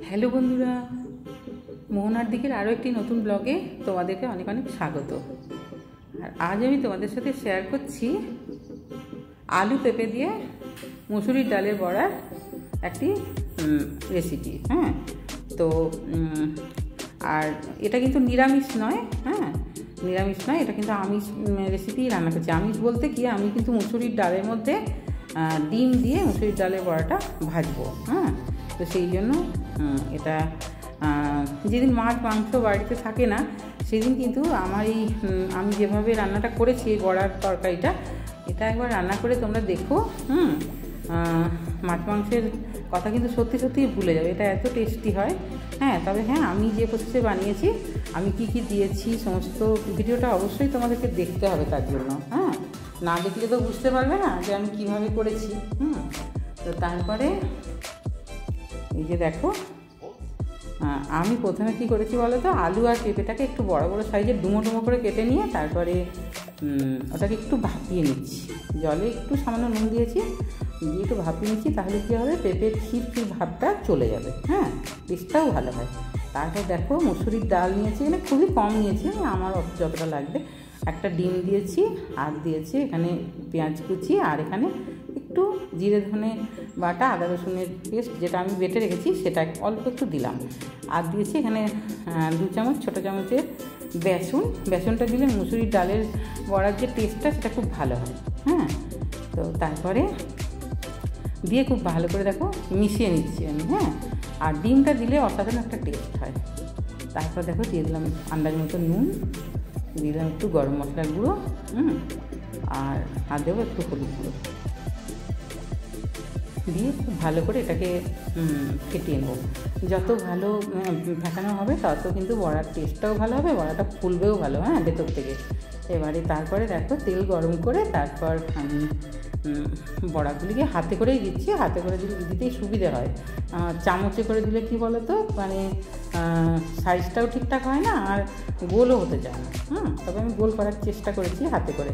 Hello বন্ধুরা, মোহনার দিকের আরও একটি নতুন ব্লগে তোমাদেরকে অনেক অনেক স্বাগত। আর আজ আমি তোমাদের সাথে শেয়ার করছি আলু পেঁপে দিয়ে মুসুরির ডালের বড়ার একটি রেসিপি। তো আর এটা কিন্তু নিরামিষ নয়। নিরামিষ নয়, এটা কিন্তু আমিষ রেসিপি রান্না করছি। আমিষ বলতে কি, আমি কিন্তু মুসুরির ডালের মধ্যে ডিম দিয়ে মুসুরির ডালের বড়াটা ভাজবো। তো সেই জন্য এটা যেদিন মাছ মাংস বাড়িতে থাকে না সেদিন কিন্তু আমার এই আমি যেভাবে রান্নাটা করেছি এই বড়ার তরকারিটা, এটা একবার রান্না করে তোমরা দেখো। মাছ মাংসের কথা কিন্তু সত্যি সত্যিই ভুলে যাবে, এটা এত টেস্টি হয়। তবে আমি যে প্রসেসে বানিয়েছি, আমি কি কি দিয়েছি সমস্ত ভিডিওটা অবশ্যই তোমাদেরকে দেখতে হবে। তার জন্য না দেখলে তো বুঝতে পারবে না যে আমি কিভাবে করেছি। তো তারপরে এই যে দেখো, আমি প্রথমে কী করেছি বলো তো, আলু আর পেঁপেটাকে একটু বড় বড় সাইজের ডুমো ডুমো করে কেটে নিয়ে তারপরে ওটাকে একটু ভাপিয়ে নিচ্ছি। জলে একটু সামান্য নুন দিয়েছি, দিয়ে একটু ভাপিয়ে নিচ্ছি। তাহলে কী হবে, পেঁপের ক্ষীর ভাবটা চলে যাবে, টেস্টটাও ভালো হয়। তারপর দেখো, মুসুরির ডাল নিয়েছি, এখানে খুবই কম নিয়েছি, আমার যতটা লাগবে। একটা ডিম দিয়েছি, আর দিয়েছি এখানে পেঁয়াজ কুচি, আর এখানে একটু জিরে ধনে বাটা, আদা রসুনের পেস্ট যেটা আমি বেটে রেখেছি সেটা অল্প একটু দিলাম। আর দিয়েছি এখানে 2 চামচ ছোটো চামচের বেসনটা দিলে মুসুরির ডালের বড়ার যে টেস্টটা সেটা খুব ভালো হয়। তো তারপরে দিয়ে খুব ভালো করে দেখো মিশিয়ে নিচ্ছি আমি। আর ডিমটা দিলে অসাধারণ একটা টেস্ট হয়। তারপর দেখো দিয়ে দিলাম আন্দাজ মতো নুন, দিয়ে দিলাম একটু গরম মশলার গুঁড়ো, আর দেবো একটু হলুদ গুঁড়ো দিয়ে খুব ভালো করে এটাকে ফেটিয়ে নেবো। যত ভালো ফেটানো হবে তত কিন্তু বড়ার টেস্টটাও ভালো হবে, বড়াটা ফুলবেও ভালো ভেতর থেকে। এবারে তারপরে দেখো তেল গরম করে তারপর আমি বড়াগুলিকে হাতে করেই দিচ্ছি। হাতে করে দিতেই সুবিধে হয়, চামচে করে দিলে কি বলো তো, মানে সাইজটাও ঠিকঠাক হয় না, আর গোলও হতে চায় না। তবে আমি গোল করার চেষ্টা করেছি হাতে করে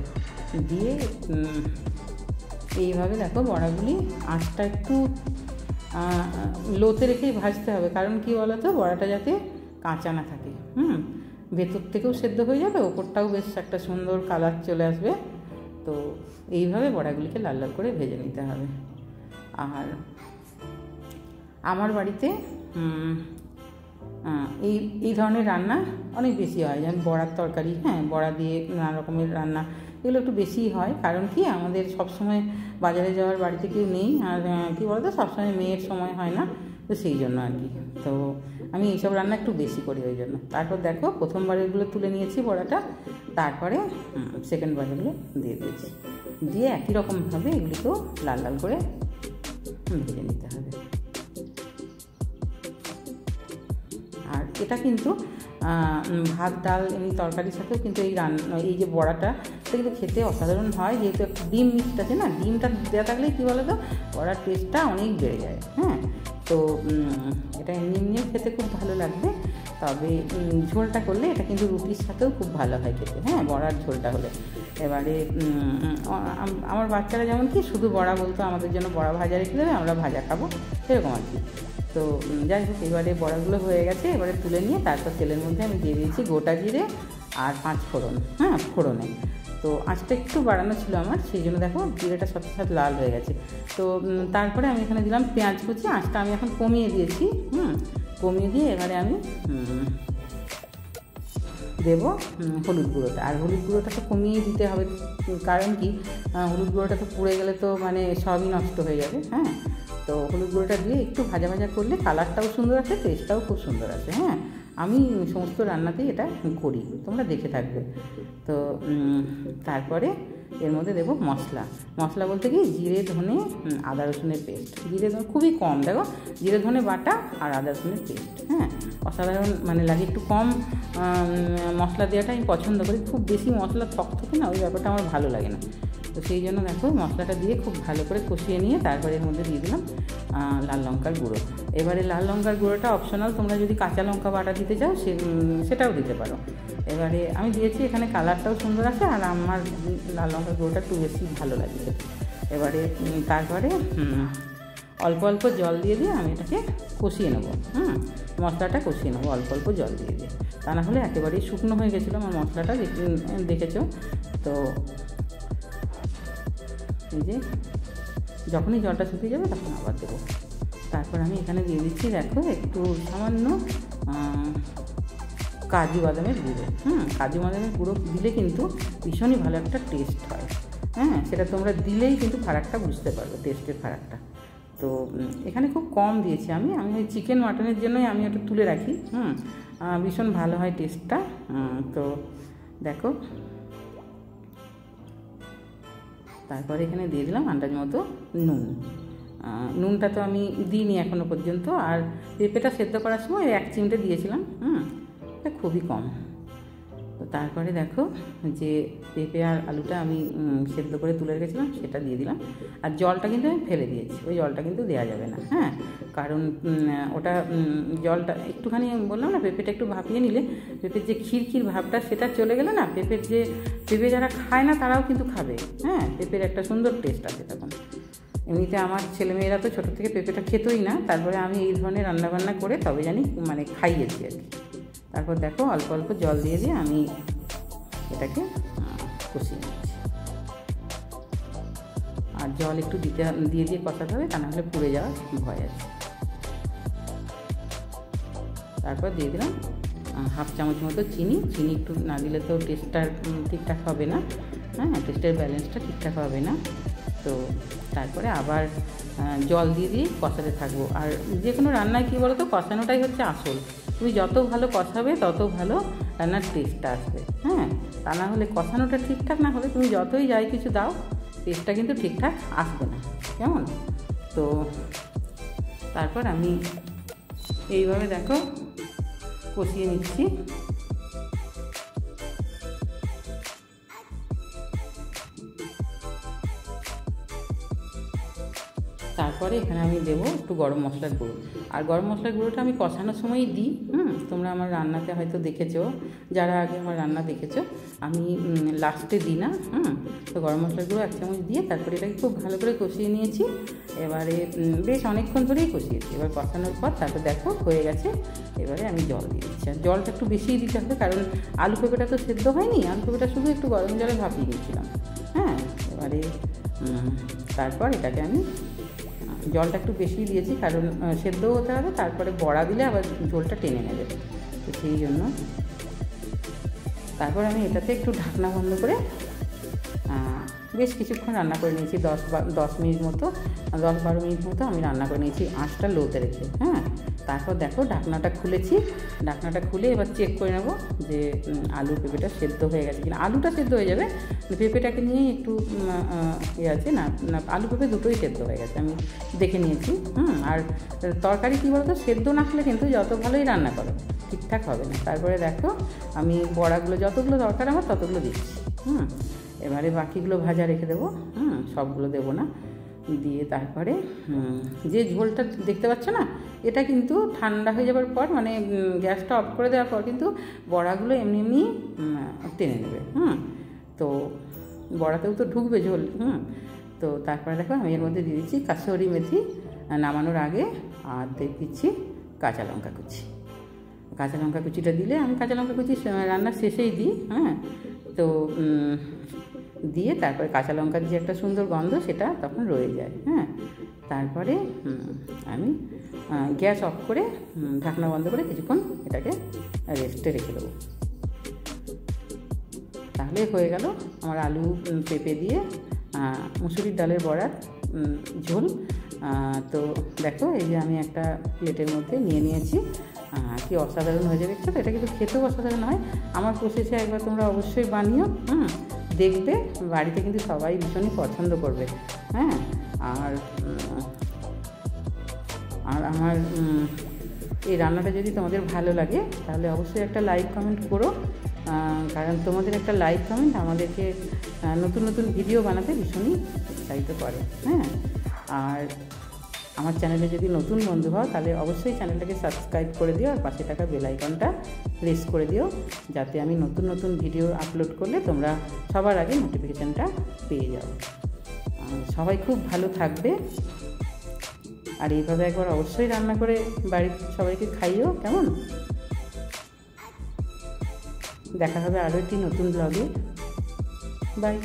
দিয়ে। এইভাবে দেখো বড়াগুলি আঁচটা একটু লোতে রেখেই ভাজতে হবে, কারণ কি বলো তো, বড়াটা যাতে কাঁচা না থাকে। ভেতর থেকেও সেদ্ধ হয়ে যাবে, ওপরটাও বেশ একটা সুন্দর কালার চলে আসবে। তো এইভাবে বড়াগুলিকে লাল লাল করে ভেজে নিতে হবে। আর আমার বাড়িতে এই ধরনের রান্না অনেক বেশি হয়, যেমন বড়ার তরকারি, বড়া দিয়ে নানা রকমের রান্না, এগুলো একটু বেশিই হয়। কারণ কি, আমাদের সবসময় বাজারে যাওয়ার বাড়িতে কেউ নেই, আর কী বলতো, সবসময় মেয়ের সময় হয় না, তো সেই জন্য আর কি। তো আমি এইসব রান্না একটু বেশি করি ওই জন্য। তারপর দেখো প্রথমবারেরগুলো তুলে নিয়েছি বড়াটা, তারপরে সেকেন্ড বারেরগুলো দিয়ে দিয়েছি, দিয়ে একই রকমভাবে এগুলিকেও লাল লাল করে ভেজে নিতে হবে। আর এটা কিন্তু ভাত ডাল এমনি তরকারির সাথেও কিন্তু এই যে বড়াটা, এটা কিন্তু খেতে অসাধারণ হয়। যেহেতু একটা ডিম মিক্সড আছে না, ডিমটা দেওয়া থাকলে কী বলো তো, বড়ার টেস্টটা অনেক বেড়ে যায়। তো এটা এমনিও খেতে খুব ভালো লাগবে। তবে ঝোলটা করলে এটা কিন্তু রুটির সাথেও খুব ভালো হয় খেতে, বড়ার ঝোলটা হলে। এবারে আমার বাচ্চারা যেমন কি শুধু বড়া বলতো, আমাদের জন্য বড়া ভাজা রেখে দেবে, আমরা ভাজা খাবো, সেরকম আর কি। তো যাই হোক, এবারে বড়াগুলো হয়ে গেছে, এবারে তুলে নিয়ে তারপর তেলের মধ্যে আমি দিয়ে দিয়েছি গোটা জিরে আর 5 ফোড়ন। ফোড়নে তো আঁচটা একটু বাড়ানো ছিল আমার, সেই জন্য দেখো জিরেটা সাথে সাথে লাল হয়ে গেছে। তো তারপরে আমি এখানে দিলাম পেঁয়াজ কুচি, আঁচটা আমি এখন কমিয়ে দিয়েছি। কমিয়ে দিয়ে এবারে আমি দেবো হলুদ গুঁড়োটা। আর হলুদ গুঁড়োটা তো কমিয়ে দিতে হবে, কারণ কি, হলুদ গুঁড়োটা তো পুড়ে গেলে তো মানে সবই নষ্ট হয়ে যাবে। তো হলুদ গুঁড়োটা দিয়ে একটু ভাজা ভাজা করলে কালারটাও সুন্দর আসে, টেস্টটাও খুব সুন্দর আসে। আমি সমস্ত রান্নাতেই এটা করি, তোমরা দেখে থাকবে। তো তারপরে এর মধ্যে দেবো মশলা বলতে কি, জিরে ধনে আদা রসুনের পেস্ট, জিরে ধনে খুবই কম, দেখো জিরে ধনে বাটা আর আদা রসুনের পেস্ট। অসাধারণ মানে লাগে, একটু কম মশলা দেওয়াটা আমি পছন্দ করি। খুব বেশি মশলা থকথকে না, ওই ব্যাপারটা আমার ভালো লাগে না। তো সেই জন্য দেখো মশলাটা দিয়ে খুব ভালো করে কষিয়ে নিয়ে তারপরে এর মধ্যে দিয়ে দিলাম লাল লঙ্কার গুঁড়ো। এবারে লাল লঙ্কার গুঁড়োটা অপশনাল, তোমরা যদি কাঁচা লঙ্কা বাটা দিতে চাও সেটাও দিতে পারো। এবারে আমি দিয়েছি, এখানে কালারটাও সুন্দর আসে, আর আমার লাল লঙ্কার গুঁড়োটা একটু বেশি ভালো লাগে। এবারে তারপরে অল্প অল্প জল দিয়ে আমি এটাকে কষিয়ে নেবো। মশলাটা কষিয়ে নেবো অল্প অল্প জল দিয়ে। তা না হলে একেবারেই শুকনো হয়ে গেছিলো আমার মশলাটা, দেখেছো তো। এই যে যখনই জলটা শুকিয়ে যাবে তখন আবার দেবো। তারপর আমি এখানে দিয়ে দিচ্ছি, দেখো একটু সামান্য কাজু বাদামের গুঁড়ো। কাজু বাদামের গুঁড়ো দিলে কিন্তু ভীষণই ভালো একটা টেস্ট হয়। সেটা তোমরা দিলেই কিন্তু ফারাকটা বুঝতে পারবে, টেস্টের ফারাকটা। তো এখানে খুব কম দিয়েছি আমি ওই চিকেন মাটনের জন্যই আমি ওটা তুলে রাখি। ভীষণ ভালো হয় টেস্টটা। তো দেখো, তারপরে এখানে দিয়ে দিলাম আন্দাজ মতো নুন। নুনটা তো আমি দিইনি এখনও পর্যন্ত। আর পেঁপেটা সেদ্ধ করার সময় 1 চিমটে দিয়েছিলাম, এটা খুবই কম। তো তারপরে দেখো যে পেঁপে আর আলুটা আমি সেদ্ধ করে তুলে রেখেছিলাম সেটা দিয়ে দিলাম। আর জলটা কিন্তু আমি ফেলে দিয়েছি, ওই জলটা কিন্তু দেওয়া যাবে না। কারণ ওটা জলটা একটুখানি বললাম না, পেঁপেটা একটু ভাপিয়ে নিলে পেঁপের যে খিরখির ভাবটা সেটা চলে গেলে না, পেঁপে যারা খায় না তারাও কিন্তু খাবে। পেঁপের একটা সুন্দর টেস্ট আছে তখন। এমনিতে আমার ছেলেমেয়েরা তো ছোটো থেকে পেঁপেটা খেতই না, তারপরে আমি এই ধরনের রান্নাবান্না করে তবে জানি খাইয়েছি আর কি। তারপর দেখো অল্প অল্প জল দিয়ে আমি এটাকে কষিয়ে নিচ্ছি। আর জল একটু দিয়ে কষাতে হবে, তা নাহলে পুড়ে যাওয়ার ভয় আছে। তারপর দিয়ে দিলাম 1/2 চামচ মতো চিনি। একটু না দিলে তো টেস্টটা ঠিকঠাক হবে না, টেস্টের ব্যালেন্সটা ঠিকঠাক হবে না। তো তারপরে আবার জল দিয়ে কষাতে থাকবো। আর যে কোনো রান্নায় কী বলো তো, কষানোটাই হচ্ছে আসল। তুমি যত ভালো কষাবে তত ভালো রান্নার টেস্টটা আসবে। তা না হলে কষানোটা ঠিকঠাক না হলে তুমি যতই যাই কিছু দাও, টেস্টটা কিন্তু ঠিকঠাক আসবে না, কেমন? তো তারপর আমি এইভাবে দেখো কষিয়ে নিচ্ছি। তারপরে এখানে আমি দেবো একটু গরম মশলার গুঁড়ো। আর গরম মশলার গুঁড়োটা আমি কষানোর সময়ই দিই। তোমরা আমার রান্নাতে হয়তো দেখেছো, যারা আগে আমার রান্না দেখেছো, আমি লাস্টে দিই না। তো গরম মশলার গুঁড়ো 1 চামচ দিয়ে তারপরে এটাকে খুব ভালো করে কষিয়ে নিয়েছি। এবারে বেশ অনেকক্ষণ ধরেই কষিয়েছি। এবার কষানোর পর তারপর দেখো হয়ে গেছে। এবারে আমি জল দিয়ে দিচ্ছি। আর জলটা একটু বেশিই দিতে হবে, কারণ আলু পেঁপেটা তো সেদ্ধ হয়নি। আলু পেঁপেটা শুধু একটু গরম জলে ভাপিয়ে দিয়েছিলাম। এবারে তারপর এটাকে আমি জলটা একটু বেশি দিয়েছি, কারণ সেদ্ধও হতে হবে। তারপরে বড়া দিলে আবার ঝোলটা টেনে নেবে, তো সেই জন্য। তারপর আমি এটাতে একটু ঢাকনা বন্ধ করে বেশ কিছুক্ষণ রান্না করে নিয়েছি। 10 মিনিট মতো, 10-12 মিনিট মতো আমি রান্না করে নিয়েছি আঁচটা লোতে রেখে। তারপর দেখো ঢাকনাটা খুলেছি। ঢাকনাটা খুলে এবার চেক করে নেব যে আলু পেঁপেটা সেদ্ধ হয়ে গেছে কিনা। আলুটা সেদ্ধ হয়ে যাবে, পেঁপেটাকে নিয়ে একটু আছে না, আলু পেঁপে দুটোই সেদ্ধ হয়ে গেছে, আমি দেখে নিয়েছি। আর তরকারি কী বলতো, সেদ্ধ না হলে কিন্তু যত ভালোই রান্না করো ঠিকঠাক হবে না। তারপরে দেখো আমি বড়াগুলো যতগুলো দরকার আমার ততগুলো দিচ্ছি। এবারে বাকিগুলো ভাজা রেখে দেবো, সবগুলো দেবো না। দিয়ে তারপরে যে ঝোলটা দেখতে পাচ্ছ না, এটা কিন্তু ঠান্ডা হয়ে যাওয়ার পর, গ্যাসটা অফ করে দেওয়ার পর কিন্তু বড়াগুলো এমনি টেনে নেবে। তো বড়াতেও তো ঢুকবে ঝোল। তো তারপরে দেখো আমি এর মধ্যে দিয়ে দিচ্ছি কাসুরি মেথি নামানোর আগে, আর দিয়ে দিচ্ছি কাঁচা লঙ্কা কুচি। কাঁচা লঙ্কা কুচিটা দিলে, আমি কাঁচা লঙ্কা কুচি রান্নার শেষেই দিই। তো দিয়ে তারপরে কাঁচা লঙ্কার যে একটা সুন্দর গন্ধ সেটা তখন রয়ে যায়। তারপরে আমি গ্যাস অফ করে ঢাকনা বন্ধ করে কিছুক্ষণ এটাকে রেস্টে রেখে দেবো। তাহলে হয়ে গেল আমার আলু পেঁপে দিয়ে মুসুরির ডালের বড়ার ঝোল। তো দেখো এই যে আমি একটা প্লেটের মধ্যে নিয়ে নিয়েছি। কি অসাধারণ হয়ে যাবে, এটা কিন্তু খেতেও অসাধারণ হয়। আমার প্রসেসে একবার তোমরা অবশ্যই বানিও, দেখবে বাড়িতে কিন্তু সবাই ভীষণই পছন্দ করবে। আর আমার এই রান্নাটা যদি তোমাদের ভালো লাগে তাহলে অবশ্যই একটা লাইক কমেন্ট করো, কারণ তোমাদের একটা লাইক কমেন্ট আমাদেরকে নতুন নতুন ভিডিও বানাতে ভীষণই উৎসাহিত করে। আর আমার চ্যানেলে যদি নতুন বন্ধু হও তাহলে অবশ্যই চ্যানেলটাকে সাবস্ক্রাইব করে দিও, আর পাশে থাকা বেল আইকনটা প্রেস করে দিও, যাতে আমি নতুন নতুন ভিডিও আপলোড করলে তোমরা সবার আগে নোটিফিকেশানটা পেয়ে যাও। সবাই খুব ভালো থাকবে। আর এইভাবে একবার অবশ্যই রান্না করে বাড়ির সবাইকে খাইও, কেমন? দেখা হবে আরও একটি নতুন ব্লগে। বাই।